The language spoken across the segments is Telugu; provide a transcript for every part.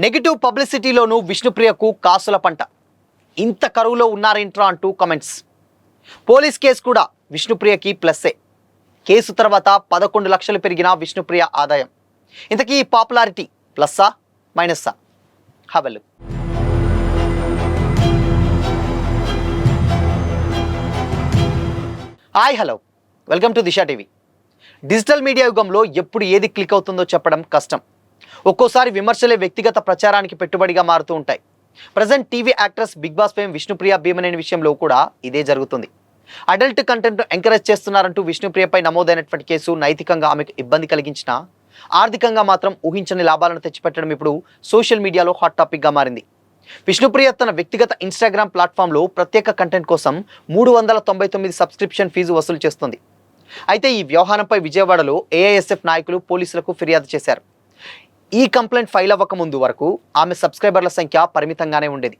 నెగిటివ్ పబ్లిసిటీలోనూ విష్ణుప్రియకు కాసుల పంట. ఇంత కరువులో ఉన్నారేంట్రా అంటూ కమెంట్స్. పోలీస్ కేసు కూడా విష్ణుప్రియకి ప్లస్సే. కేసు తర్వాత 11 లక్షలు పెరిగిన విష్ణుప్రియ ఆదాయం. ఇంతకీ ఈ పాపులారిటీ ప్లస్సా మైనస్సా? హవెల్ hi hello, welcome to Disha TV. Digital media యుగంలో ఎప్పుడు ఏది క్లిక్ అవుతుందో చెప్పడం కష్టం. ఒక్కోసారి విమర్శలే వ్యక్తిగత ప్రచారానికి పెట్టుబడిగా మారుతూ ఉంటాయి. Present TV actress Bigg Boss fame Vishnupriya Bhimaneni విషయంలో కూడా ఇదే జరుగుతుంది. అడల్ట్ కంటెంట్ ఎంకరేజ్ చేస్తున్నారంటూ విష్ణుప్రియపై నమోదైనటువంటి కేసు నైతికంగా ఆమెకు ఇబ్బంది కలిగించినా ఆర్థికంగా మాత్రం ఊహించని లాభాలను తెచ్చిపెట్టడం ఇప్పుడు సోషల్ మీడియాలో హాట్ టాపిక్గా మారింది. విష్ణుప్రియ తన వ్యక్తిగత ఇన్స్టాగ్రామ్ ప్లాట్ఫామ్లో ప్రత్యేక కంటెంట్ కోసం 399 సబ్స్క్రిప్షన్ ఫీజు వసూలు చేస్తుంది. అయితే ఈ వ్యవహారంపై విజయవాడలో ఏఐఎస్ఎఫ్ నాయకులు పోలీసులకు ఫిర్యాదు చేశారు. ఈ కంప్లైంట్ ఫైల్ అవ్వక ముందు వరకు ఆమె సబ్స్క్రైబర్ల సంఖ్య పరిమితంగానే ఉండేది.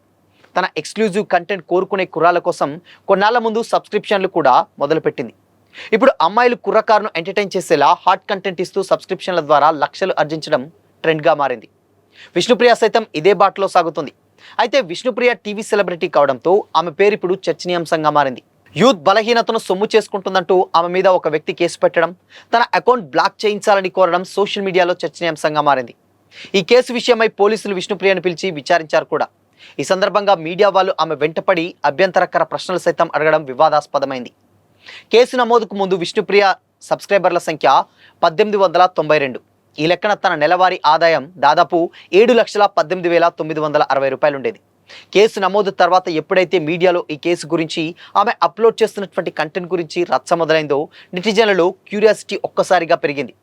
తన ఎక్స్క్లూజివ్ కంటెంట్ కోరుకునే కుర్రాల కోసం కొన్నాళ్ల ముందు సబ్స్క్రిప్షన్లు కూడా మొదలుపెట్టింది. ఇప్పుడు అమ్మాయిలు కుర్రకారును ఎంటర్టైన్ చేసేలా హాట్ కంటెంట్ ఇస్తూ సబ్స్క్రిప్షన్ల ద్వారా లక్షలు ఆర్జించడం ట్రెండ్గా మారింది. విష్ణుప్రియ సైతం ఇదే బాటలో సాగుతుంది. అయితే విష్ణుప్రియ టీవీ సెలబ్రిటీ కావడంతో ఆమె పేరు ఇప్పుడు చర్చనీయాంశంగా మారింది. యూత్ బలహీనతను సొమ్ము చేసుకుంటుందంటూ ఆమె మీద ఒక వ్యక్తి కేసు పెట్టడం, తన అకౌంట్ బ్లాక్ చేయించాలని కోరడం సోషల్ మీడియాలో చర్చనీయాంశంగా మారింది. ఈ కేసు విషయమై పోలీసులు విష్ణుప్రియను పిలిచి విచారించారు కూడా. ఈ సందర్భంగా మీడియా వాళ్ళు ఆమె వెంటపడి అభ్యంతరకర ప్రశ్నలు సైతం అడగడం వివాదాస్పదమైంది. కేసు నమోదుకు ముందు విష్ణుప్రియ సబ్స్క్రైబర్ల సంఖ్య 1892. ఈ లెక్కన తన నెలవారీ ఆదాయం దాదాపు 7,18,960 రూపాయలు ఉండేది. కేసు నమోదు తర్వాత ఎప్పుడైతే మీడియాలో ఈ కేసు గురించి ఆమె అప్లోడ్ చేస్తున్నటువంటి కంటెంట్ గురించి రచ్చ మొదలైందో నెటిజన్లలో క్యూరియాసిటీ ఒక్కసారిగా పెరిగింది.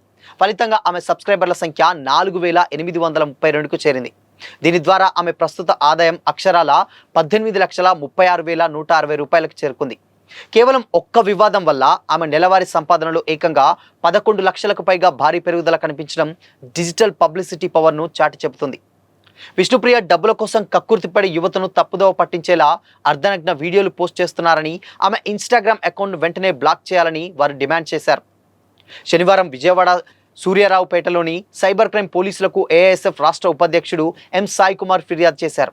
ఫలితంగా ఆమె సబ్స్క్రైబర్ల సంఖ్య 4,832కు చేరింది. దీని ద్వారా ఆమె ప్రస్తుత ఆదాయం అక్షరాల 18,36,160 రూపాయలకు చేరుకుంది. కేవలం ఒక్క వివాదం వల్ల ఆమె నెలవారీ సంపాదనలో ఏకంగా 11 లక్షలకు పైగా భారీ పెరుగుదల కనిపించడం డిజిటల్ పబ్లిసిటీ పవర్ను చాటి చెబుతుంది. విష్ణుప్రియ డబ్బుల కోసం కక్కుర్తిపడి యువతను తప్పుదోవ పట్టించేలా అర్ధనగ్న వీడియోలు పోస్ట్ చేస్తున్నారని ఆమె ఇన్స్టాగ్రామ్ అకౌంట్ వెంటనే బ్లాక్ చేయాలని వారు డిమాండ్ చేశారు. శనివారం విజయవాడ సూర్యారావుపేటలోని సైబర్ క్రైమ్ పోలీసులకు ఏఐఎస్ఎఫ్ రాష్ట్ర ఉపాధ్యక్షుడు ఎం సాయి కుమార్ ఫిర్యాదు చేశారు.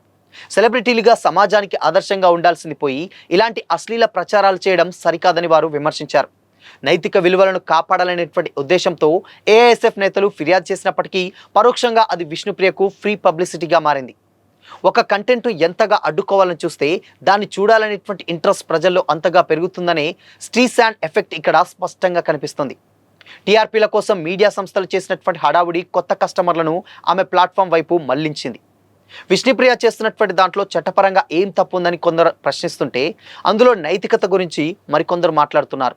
సెలబ్రిటీలుగా సమాజానికి ఆదర్శంగా ఉండాల్సింది పోయి ఇలాంటి అశ్లీల ప్రచారాలు చేయడం సరికాదని వారు విమర్శించారు. నైతిక విలువలను కాపాడాలనేటువంటి ఉద్దేశంతో ఏఐఎస్ఎఫ్ నేతలు ఫిర్యాదు చేసినప్పటికీ పరోక్షంగా అది విష్ణుప్రియకు ఫ్రీ పబ్లిసిటీగా మారింది. ఒక కంటెంట్ను ఎంతగా అడ్డుకోవాలని చూస్తే దాన్ని చూడాలనేటువంటి ఇంట్రెస్ట్ ప్రజల్లో అంతగా పెరుగుతుందనే స్ట్రీశాండ్ ఎఫెక్ట్ ఇక్కడ స్పష్టంగా కనిపిస్తుంది. టీఆర్పీల కోసం మీడియా సంస్థలు చేసినటువంటి హడావుడి కొత్త కస్టమర్లను ఆమె ప్లాట్ఫామ్ వైపు మళ్లించింది. విష్ణుప్రియ చేస్తున్నటువంటి దాంట్లో చట్టపరంగా ఏం తప్పు ఉందని కొందరు ప్రశ్నిస్తుంటే అందులో నైతికత గురించి మరికొందరు మాట్లాడుతున్నారు.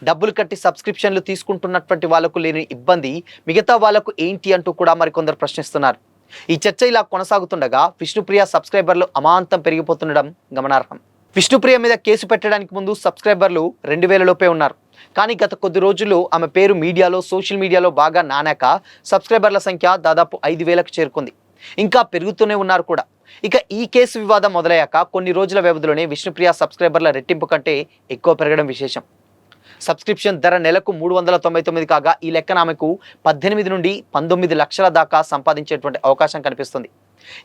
డబ్బులు కట్టి సబ్స్క్రిప్షన్లు తీసుకుంటున్నటువంటి వాళ్లకు లేని ఇబ్బంది మిగతా వాళ్లకు ఏంటి అంటూ కూడా మరికొందరు ప్రశ్నిస్తున్నారు. ఈ చర్చ ఇలా కొనసాగుతుండగా విష్ణుప్రియ సబ్స్క్రైబర్లు అమాంతం పెరిగిపోతుండడం గమనార్హం. విష్ణుప్రియ మీద కేసు పెట్టడానికి ముందు సబ్స్క్రైబర్లు 2,000 లోపే ఉన్నారు. కానీ గత కొద్ది రోజుల్లో ఆమె పేరు మీడియాలో సోషల్ మీడియాలో బాగా నానాక సబ్స్క్రైబర్ల సంఖ్య దాదాపు 5,000కు చేరుకుంది. ఇంకా పెరుగుతూనే ఉన్నారు కూడా. ఇక ఈ కేసు వివాదం మొదలయ్యాక కొన్ని రోజుల వ్యవధిలోనే విష్ణుప్రియ సబ్స్క్రైబర్ల రెట్టింపు కంటే ఎక్కువ పెరగడం విశేషం. సబ్స్క్రిప్షన్ ధర నెలకు 399 కాగా ఈ లెక్కన ఆమెకు 18 నుండి 19 లక్షల దాకా సంపాదించేటువంటి అవకాశం కనిపిస్తుంది.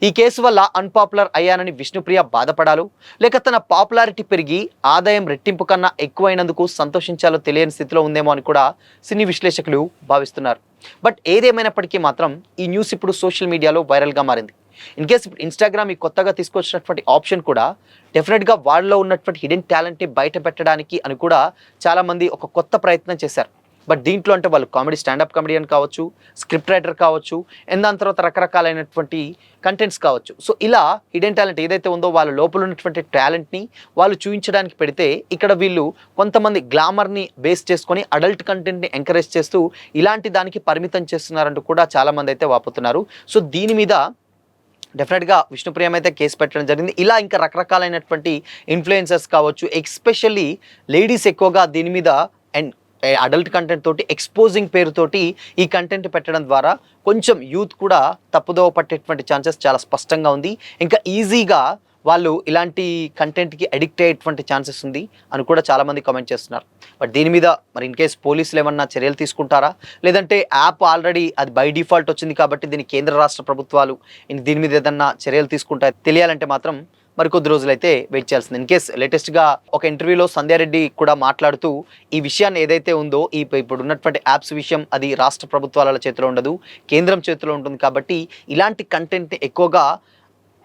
ఈ కేసు వల్ల అన్పాపులర్ అయ్యానని విష్ణుప్రియ బాధపడాలో లేక తన పాపులారిటీ పెరిగి ఆదాయం రెట్టింపు కన్నా ఎక్కువైనందుకు సంతోషించాలో తెలియని స్థితిలో ఉందేమో అని కూడా సినీ విశ్లేషకులు భావిస్తున్నారు. బట్ ఏదేమైనప్పటికీ మాత్రం ఈ న్యూస్ ఇప్పుడు సోషల్ మీడియాలో వైరల్గా మారింది. ఇన్ కేస్ ఇప్పుడు ఇన్స్టాగ్రామ్ ఈ కొత్తగా తీసుకొచ్చినటువంటి ఆప్షన్ కూడా డెఫినెట్గా వాళ్ళలో ఉన్నటువంటి హిడెన్ టాలెంట్ని బయట పెట్టడానికి అని కూడా చాలామంది ఒక కొత్త ప్రయత్నం చేశారు. బట్ దీంట్లో అంటే వాళ్ళు కామెడీ స్టాండప్ కామెడియన్ కావచ్చు, స్క్రిప్ట్ రైటర్ కావచ్చు, దాని తర్వాత రకరకాలైనటువంటి కంటెంట్స్ కావచ్చు. సో ఇలా హిడెన్ టాలెంట్ ఏదైతే ఉందో వాళ్ళ లోపల ఉన్నటువంటి టాలెంట్ని వాళ్ళు చూపించడానికి పెడితే ఇక్కడ వీళ్ళు కొంతమంది గ్లామర్ని బేస్ చేసుకొని అడల్ట్ కంటెంట్ని ఎంకరేజ్ చేస్తూ ఇలాంటి దానికి పరిమితం చేస్తున్నారంటూ కూడా చాలామంది అయితే వాపోతున్నారు. సో దీని మీద డెఫినెట్గా విష్ణుప్రియ అయితే కేసు పెట్టడం జరిగింది. ఇలా ఇంకా రకరకాలైనటువంటి ఇన్ఫ్లుయెన్సర్స్ కావచ్చు, ఎస్పెషల్లీ లేడీస్ ఎక్కువగా దీని మీద అండ్ అడల్ట్ కంటెంట్ తోటి ఎక్స్పోజింగ్ పేరుతోటి ఈ కంటెంట్ పెట్టడం ద్వారా కొంచెం యూత్ కూడా తప్పుదోవ పట్టేటువంటి ఛాన్సెస్ చాలా స్పష్టంగా ఉంది. ఇంకా ఈజీగా వాళ్ళు ఇలాంటి కంటెంట్కి అడిక్ట్ అయ్యేటువంటి ఛాన్సెస్ ఉంది అని కూడా చాలామంది కామెంట్ చేస్తున్నారు. బట్ దీని మీద మరి ఇన్ కేస్ పోలీసులు ఏమన్నా చర్యలు తీసుకుంటారా, లేదంటే యాప్ ఆల్రెడీ అది బై డిఫాల్ట్ వచ్చింది కాబట్టి దీన్ని కేంద్ర రాష్ట్ర ప్రభుత్వాలు దీని మీద ఏదన్నా చర్యలు తీసుకుంటారు తెలియాలంటే మాత్రం మరికొద్ది రోజులైతే వెయిట్ చేయాల్సింది. ఇన్ కేస్ లేటెస్ట్గా ఒక ఇంటర్వ్యూలో సంధ్యారెడ్డి కూడా మాట్లాడుతూ ఈ విషయాన్ని ఏదైతే ఉందో ఇప్పుడు ఉన్నటువంటి యాప్స్ విషయం అది రాష్ట్ర ప్రభుత్వాల చేతిలో ఉండదు, కేంద్రం చేతిలో ఉంటుంది. కాబట్టి ఇలాంటి కంటెంట్ని ఎక్కువగా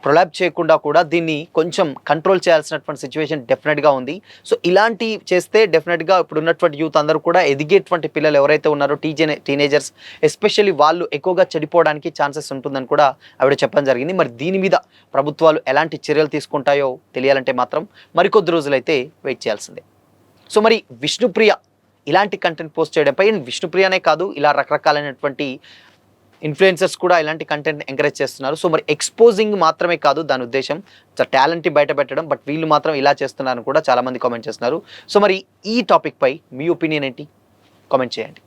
ప్రొలాబ్ చేయకుండా కూడా దీన్ని కొంచెం కంట్రోల్ చేయాల్సినటువంటి సిచ్యువేషన్ డెఫినెట్గా ఉంది. సో ఇలాంటి చేస్తే డెఫినెట్గా ఇప్పుడు ఉన్నటువంటి యూత్ అందరూ కూడా ఎదిగేటువంటి పిల్లలు ఎవరైతే ఉన్నారో టీనేజర్స్ ఎస్పెషల్లీ వాళ్ళు ఎక్కువగా చెడిపోవడానికి ఛాన్సెస్ ఉంటుందని కూడా ఆవిడ చెప్పడం జరిగింది. మరి దీని మీద ప్రభుత్వాలు ఎలాంటి చర్యలు తీసుకుంటాయో తెలియాలంటే మాత్రం మరికొద్ది రోజులైతే వెయిట్ చేయాల్సిందే. సో మరి విష్ణుప్రియ ఇలాంటి కంటెంట్ పోస్ట్ చేయడంపై విష్ణుప్రియనే కాదు ఇలా రకరకాలైనటువంటి ఇన్ఫ్లుయెన్సర్స్ కూడా ఇలాంటి కంటెంట్ ఎంకరేజ్ చేస్తున్నారు. సో మరి ఎక్స్పోజింగ్ మాత్రమే కాదు దాని ఉద్దేశం, టాలెంట్ని బయట పెట్టడం, బట్ వీళ్ళు మాత్రం ఇలా చేస్తున్నారని కూడా చాలామంది కామెంట్ చేస్తున్నారు. సో మరి ఈ టాపిక్ పై మీ ఒపీనియన్ ఏంటి? కామెంట్ చేయండి.